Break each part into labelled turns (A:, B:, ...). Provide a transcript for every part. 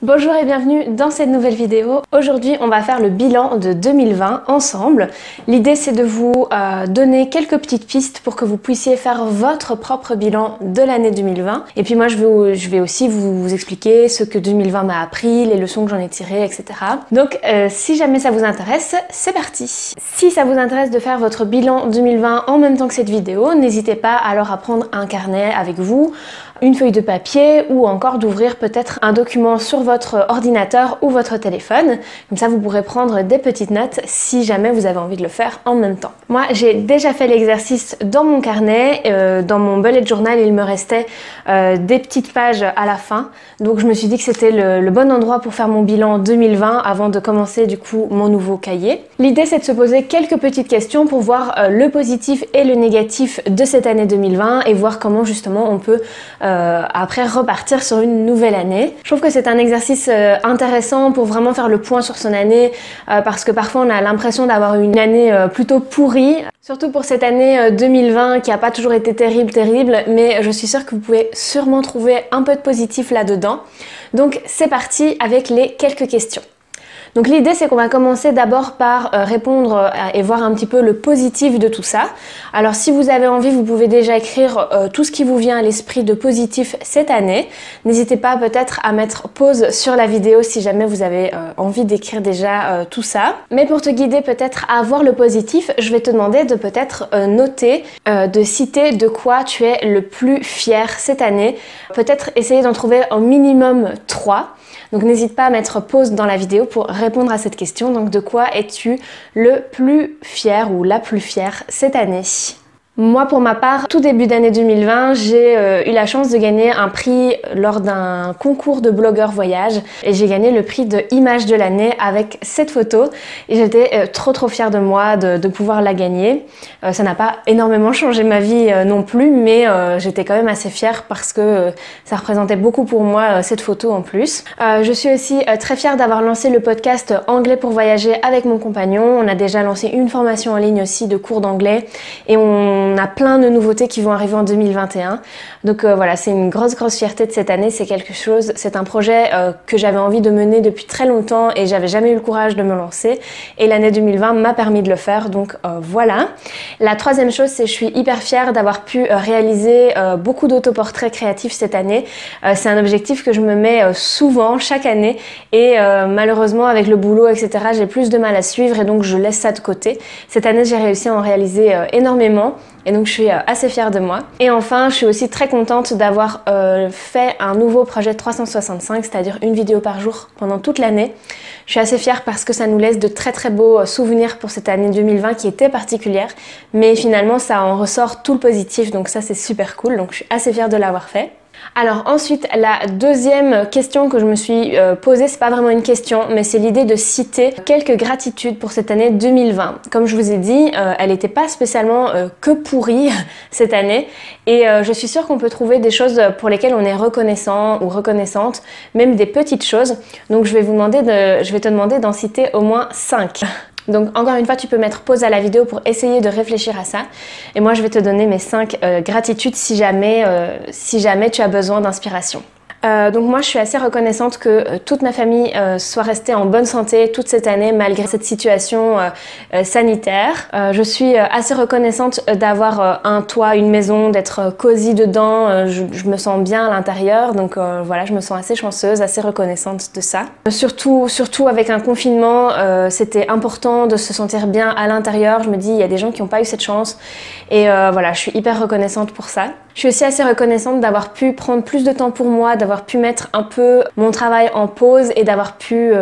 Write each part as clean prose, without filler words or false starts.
A: Bonjour et bienvenue dans cette nouvelle vidéo. Aujourd'hui on va faire le bilan de 2020 ensemble. L'idée c'est de vous donner quelques petites pistes pour que vous puissiez faire votre propre bilan de l'année 2020. Et puis moi je vais aussi vous expliquer ce que 2020 m'a appris, les leçons que j'en ai tirées, etc. Donc si jamais ça vous intéresse, c'est parti. Si ça vous intéresse de faire votre bilan 2020 en même temps que cette vidéo, n'hésitez pas alors à prendre un carnet avec vous, une feuille de papier ou encore d'ouvrir peut-être un document sur votre ordinateur ou votre téléphone. Comme ça vous pourrez prendre des petites notes si jamais vous avez envie de le faire en même temps. Moi j'ai déjà fait l'exercice dans mon carnet, dans mon bullet journal il me restait des petites pages à la fin. Donc je me suis dit que c'était le bon endroit pour faire mon bilan 2020 avant de commencer du coup mon nouveau cahier. L'idée c'est de se poser quelques petites questions pour voir le positif et le négatif de cette année 2020 et voir comment justement on peut après repartir sur une nouvelle année. Je trouve que c'est un exercice intéressant pour vraiment faire le point sur son année parce que parfois on a l'impression d'avoir une année plutôt pourrie, surtout pour cette année 2020 qui n'a pas toujours été terrible, mais je suis sûre que vous pouvez sûrement trouver un peu de positif là-dedans. Donc c'est parti avec les quelques questions. Donc l'idée c'est qu'on va commencer d'abord par répondre et voir un petit peu le positif de tout ça. Alors si vous avez envie, vous pouvez déjà écrire tout ce qui vous vient à l'esprit de positif cette année. N'hésitez pas peut-être à mettre pause sur la vidéo si jamais vous avez envie d'écrire déjà tout ça. Mais pour te guider peut-être à voir le positif, je vais te demander de peut-être noter, de citer de quoi tu es le plus fier cette année. Peut-être essayer d'en trouver un minimum 3. Donc n'hésite pas à mettre pause dans la vidéo pour répondre à cette question. Donc de quoi es-tu le plus fier ou la plus fière cette année ? Moi pour ma part, tout début d'année 2020, j'ai eu la chance de gagner un prix lors d'un concours de blogueur voyage et j'ai gagné le prix de image de l'année avec cette photo et j'étais trop fière de moi de pouvoir la gagner. Ça n'a pas énormément changé ma vie non plus, mais j'étais quand même assez fière parce que ça représentait beaucoup pour moi cette photo en plus. Je suis aussi très fière d'avoir lancé le podcast Anglais pour voyager avec mon compagnon. On a déjà lancé une formation en ligne aussi de cours d'anglais et on a plein de nouveautés qui vont arriver en 2021. Donc voilà, c'est une grosse fierté de cette année. C'est un projet que j'avais envie de mener depuis très longtemps et j'avais jamais eu le courage de me lancer. Et l'année 2020 m'a permis de le faire. Donc voilà. La troisième chose, c'est que je suis hyper fière d'avoir pu réaliser beaucoup d'autoportraits créatifs cette année. C'est un objectif que je me mets souvent, chaque année. Et malheureusement, avec le boulot, etc., j'ai plus de mal à suivre et donc je laisse ça de côté. Cette année, j'ai réussi à en réaliser énormément. Et donc je suis assez fière de moi. Et enfin, je suis aussi très contente d'avoir fait un nouveau projet 365, c'est-à-dire une vidéo par jour pendant toute l'année. Je suis assez fière parce que ça nous laisse de très beaux souvenirs pour cette année 2020 qui était particulière. Mais finalement, ça en ressort tout le positif, donc ça c'est super cool. Donc je suis assez fière de l'avoir fait. Alors ensuite, la deuxième question que je me suis posée, c'est pas vraiment une question, mais c'est l'idée de citer quelques gratitudes pour cette année 2020. Comme je vous ai dit, elle n'était pas spécialement que pourrie cette année et je suis sûre qu'on peut trouver des choses pour lesquelles on est reconnaissant ou reconnaissante, même des petites choses. Donc je vais te demander d'en citer au moins 5. Donc encore une fois, tu peux mettre pause à la vidéo pour essayer de réfléchir à ça. Et moi, je vais te donner mes 5 gratitudes si jamais tu as besoin d'inspiration. Donc moi je suis assez reconnaissante que toute ma famille soit restée en bonne santé toute cette année malgré cette situation sanitaire. Je suis assez reconnaissante d'avoir un toit, une maison, d'être cosy dedans. Je me sens bien à l'intérieur, donc voilà, je me sens assez chanceuse, assez reconnaissante de ça. Surtout avec un confinement, c'était important de se sentir bien à l'intérieur. Je me dis, il y a des gens qui n'ont pas eu cette chance et voilà, je suis hyper reconnaissante pour ça. Je suis aussi assez reconnaissante d'avoir pu prendre plus de temps pour moi, d'avoir pu mettre un peu mon travail en pause et d'avoir pu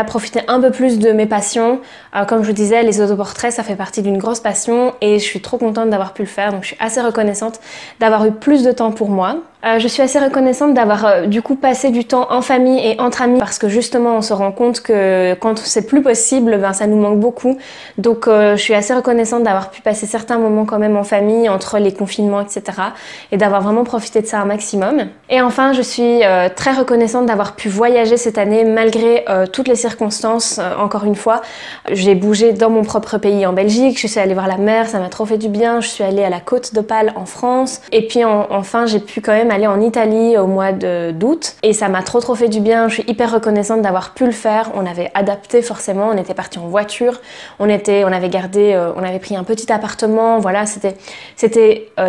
A: profiter un peu plus de mes passions. Comme je vous disais, les autoportraits, ça fait partie d'une grosse passion et je suis trop contente d'avoir pu le faire. Donc je suis assez reconnaissante d'avoir eu plus de temps pour moi. Je suis assez reconnaissante d'avoir du coup passé du temps en famille et entre amis parce que justement on se rend compte que quand c'est plus possible, ça nous manque beaucoup. Donc je suis assez reconnaissante d'avoir pu passer certains moments quand même en famille entre les confinements, etc. et d'avoir vraiment profité de ça un maximum. Et enfin, je suis très reconnaissante d'avoir pu voyager cette année malgré toutes les circonstances. Encore une fois, j'ai bougé dans mon propre pays en Belgique, je suis allée voir la mer, ça m'a trop fait du bien, je suis allée à la Côte d'Opale en France et puis enfin j'ai pu quand même aller en Italie au mois d'août et ça m'a trop fait du bien. Je suis hyper reconnaissante d'avoir pu le faire. On avait adapté forcément, on était parti en voiture, on avait pris un petit appartement, voilà, c'était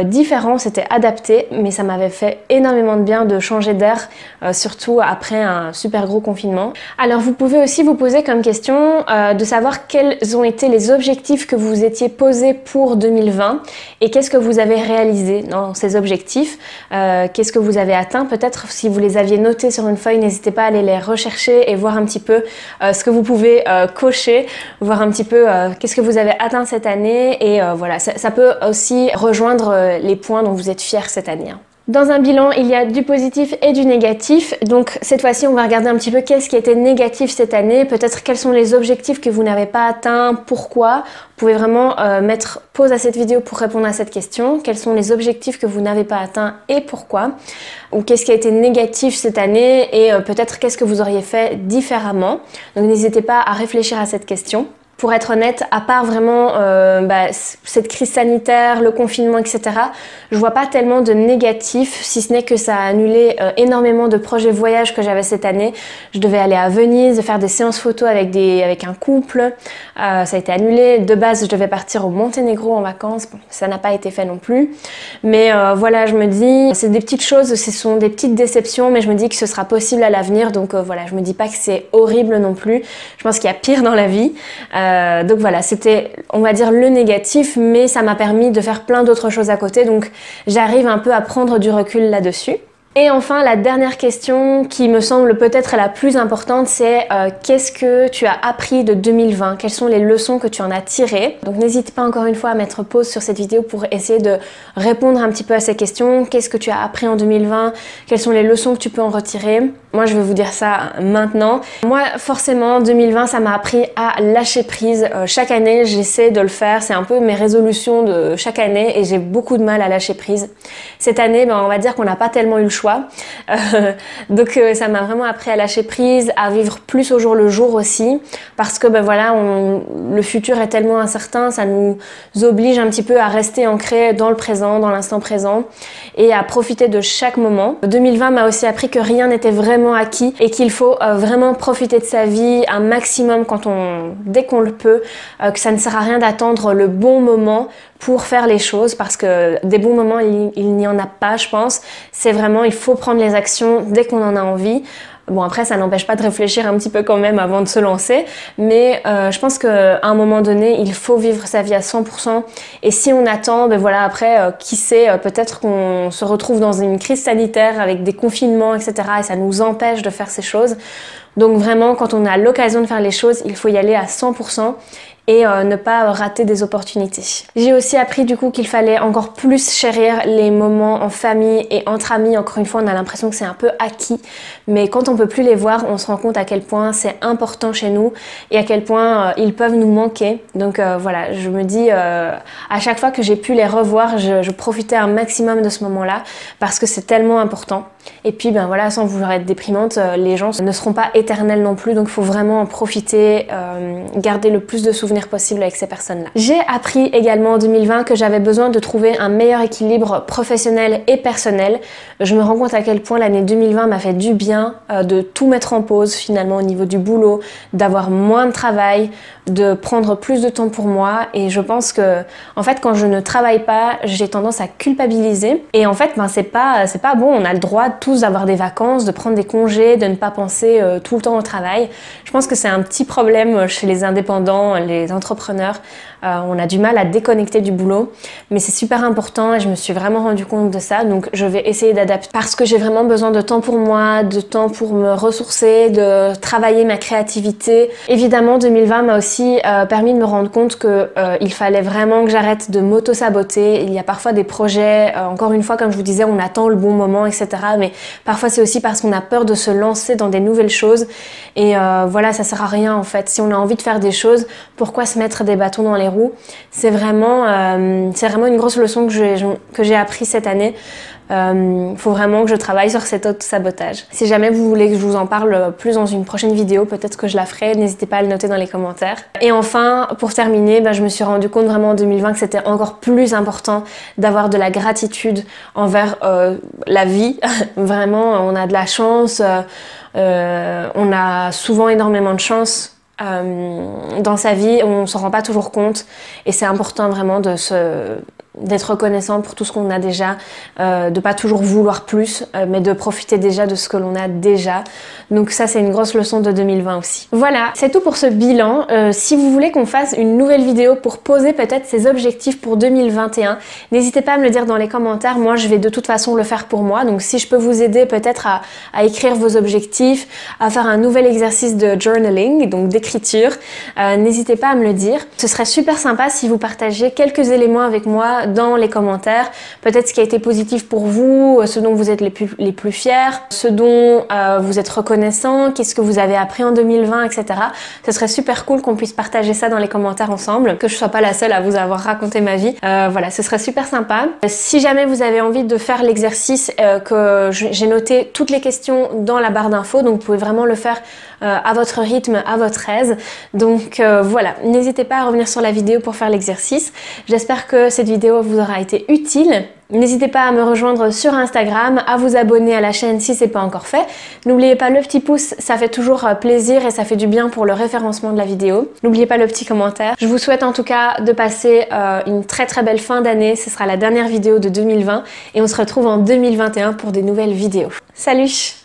A: différent, c'était adapté, mais ça m'avait fait énormément de bien de changer d'air, surtout après un super gros confinement. Alors vous pouvez aussi vous poser comme question de savoir quels ont été les objectifs que vous étiez posés pour 2020 et qu'est-ce que vous avez réalisé dans ces objectifs, qu'est-ce que vous avez atteint. Peut-être si vous les aviez notés sur une feuille, n'hésitez pas à aller les rechercher et voir un petit peu ce que vous pouvez cocher, voir un petit peu qu'est-ce que vous avez atteint cette année et voilà, ça peut aussi rejoindre les points dont vous êtes fiers cette année. Dans un bilan, il y a du positif et du négatif. Donc cette fois-ci, on va regarder un petit peu qu'est-ce qui a été négatif cette année, peut-être quels sont les objectifs que vous n'avez pas atteints, pourquoi. Vous pouvez vraiment mettre pause à cette vidéo pour répondre à cette question. Quels sont les objectifs que vous n'avez pas atteints et pourquoi? Ou qu'est-ce qui a été négatif cette année et peut-être qu'est-ce que vous auriez fait différemment. Donc n'hésitez pas à réfléchir à cette question. Pour être honnête, à part vraiment cette crise sanitaire, le confinement, etc., je vois pas tellement de négatif, si ce n'est que ça a annulé énormément de projets voyages que j'avais cette année. Je devais aller à Venise, faire des séances photos avec un couple, ça a été annulé. De base, je devais partir au Monténégro en vacances, bon, ça n'a pas été fait non plus. Mais voilà, je me dis, c'est des petites choses, ce sont des petites déceptions, mais je me dis que ce sera possible à l'avenir, donc voilà, je me dis pas que c'est horrible non plus. Je pense qu'il y a pire dans la vie. Donc voilà, c'était, on va dire, le négatif, mais ça m'a permis de faire plein d'autres choses à côté, donc j'arrive un peu à prendre du recul là-dessus. Et enfin, la dernière question qui me semble peut-être la plus importante, c'est qu'est-ce que tu as appris de 2020? Quelles sont les leçons que tu en as tirées? Donc n'hésite pas encore une fois à mettre pause sur cette vidéo pour essayer de répondre un petit peu à ces questions. Qu'est-ce que tu as appris en 2020? Quelles sont les leçons que tu peux en retirer? Moi, je vais vous dire ça maintenant. Moi, forcément, 2020, ça m'a appris à lâcher prise. Chaque année, j'essaie de le faire. C'est un peu mes résolutions de chaque année et j'ai beaucoup de mal à lâcher prise. Cette année, on va dire qu'on n'a pas tellement eu le choix. Donc ça m'a vraiment appris à lâcher prise, à vivre plus au jour le jour aussi, parce que voilà, le futur est tellement incertain, ça nous oblige un petit peu à rester ancrés dans le présent, dans l'instant présent et à profiter de chaque moment. 2020 m'a aussi appris que rien n'était vraiment acquis et qu'il faut vraiment profiter de sa vie un maximum dès qu'on le peut, que ça ne sert à rien d'attendre le bon moment pour faire les choses, parce que des bons moments, il n'y en a pas, je pense. C'est vraiment, il faut prendre les actions dès qu'on en a envie. Bon, après, ça n'empêche pas de réfléchir un petit peu quand même avant de se lancer, mais je pense qu'à un moment donné, il faut vivre sa vie à 100%. Et si on attend, voilà, après, qui sait, peut-être qu'on se retrouve dans une crise sanitaire avec des confinements, etc. et ça nous empêche de faire ces choses. Donc vraiment, quand on a l'occasion de faire les choses, il faut y aller à 100%. Et ne pas rater des opportunités. J'ai aussi appris du coup qu'il fallait encore plus chérir les moments en famille et entre amis. Encore une fois, on a l'impression que c'est un peu acquis, mais quand on peut plus les voir, on se rend compte à quel point c'est important chez nous et à quel point ils peuvent nous manquer. Donc voilà, je me dis à chaque fois que j'ai pu les revoir, je profitais un maximum de ce moment-là parce que c'est tellement important. Et puis voilà, sans vouloir être déprimante, les gens ne seront pas éternels non plus, donc il faut vraiment en profiter, garder le plus de souvenirs possible avec ces personnes-là. J'ai appris également en 2020 que j'avais besoin de trouver un meilleur équilibre professionnel et personnel. Je me rends compte à quel point l'année 2020 m'a fait du bien de tout mettre en pause finalement au niveau du boulot, d'avoir moins de travail, de prendre plus de temps pour moi, et je pense que en fait quand je ne travaille pas, j'ai tendance à culpabiliser et en fait c'est pas bon. On a le droit tous d'avoir des vacances, de prendre des congés, de ne pas penser tout le temps au travail. Je pense que c'est un petit problème chez les indépendants, les entrepreneurs. On a du mal à déconnecter du boulot, mais c'est super important et je me suis vraiment rendu compte de ça, donc je vais essayer d'adapter parce que j'ai vraiment besoin de temps pour moi, de temps pour me ressourcer, de travailler ma créativité. Évidemment 2020 m'a aussi permis de me rendre compte que il fallait vraiment que j'arrête de m'auto-saboter. Il y a parfois des projets, encore une fois comme je vous disais, on attend le bon moment, etc. Mais parfois c'est aussi parce qu'on a peur de se lancer dans des nouvelles choses et voilà, ça sert à rien en fait. Si on a envie de faire des choses, pourquoi se mettre des bâtons dans les roues. C'est vraiment une grosse leçon que j'ai appris cette année. Faut vraiment que je travaille sur cet auto-sabotage. Si jamais vous voulez que je vous en parle plus dans une prochaine vidéo, peut-être que je la ferai, n'hésitez pas à le noter dans les commentaires. Et enfin, pour terminer, je me suis rendu compte vraiment en 2020 que c'était encore plus important d'avoir de la gratitude envers la vie. Vraiment, on a de la chance, on a souvent énormément de chance dans sa vie, on s'en rend pas toujours compte et c'est important vraiment d'être reconnaissant pour tout ce qu'on a déjà, de pas toujours vouloir plus, mais de profiter déjà de ce que l'on a déjà. Donc ça, c'est une grosse leçon de 2020 aussi. Voilà, c'est tout pour ce bilan. Si vous voulez qu'on fasse une nouvelle vidéo pour poser peut-être ses objectifs pour 2021, n'hésitez pas à me le dire dans les commentaires. Moi, je vais de toute façon le faire pour moi. Donc si je peux vous aider peut-être à écrire vos objectifs, à faire un nouvel exercice de journaling, donc d'écriture, n'hésitez pas à me le dire. Ce serait super sympa si vous partagez quelques éléments avec moi dans les commentaires, peut-être ce qui a été positif pour vous, ce dont vous êtes les plus fiers, ce dont vous êtes reconnaissant, qu'est-ce que vous avez appris en 2020, etc. Ce serait super cool qu'on puisse partager ça dans les commentaires ensemble, que je sois pas la seule à vous avoir raconté ma vie. Voilà, ce serait super sympa. Si jamais vous avez envie de faire l'exercice, que j'ai noté toutes les questions dans la barre d'infos, donc vous pouvez vraiment le faire à votre rythme, à votre aise. Donc voilà, n'hésitez pas à revenir sur la vidéo pour faire l'exercice. J'espère que cette vidéo vous aura été utile. N'hésitez pas à me rejoindre sur Instagram, à vous abonner à la chaîne si ce n'est pas encore fait. N'oubliez pas le petit pouce, ça fait toujours plaisir et ça fait du bien pour le référencement de la vidéo. N'oubliez pas le petit commentaire. Je vous souhaite en tout cas de passer une très belle fin d'année. Ce sera la dernière vidéo de 2020 et on se retrouve en 2021 pour des nouvelles vidéos. Salut!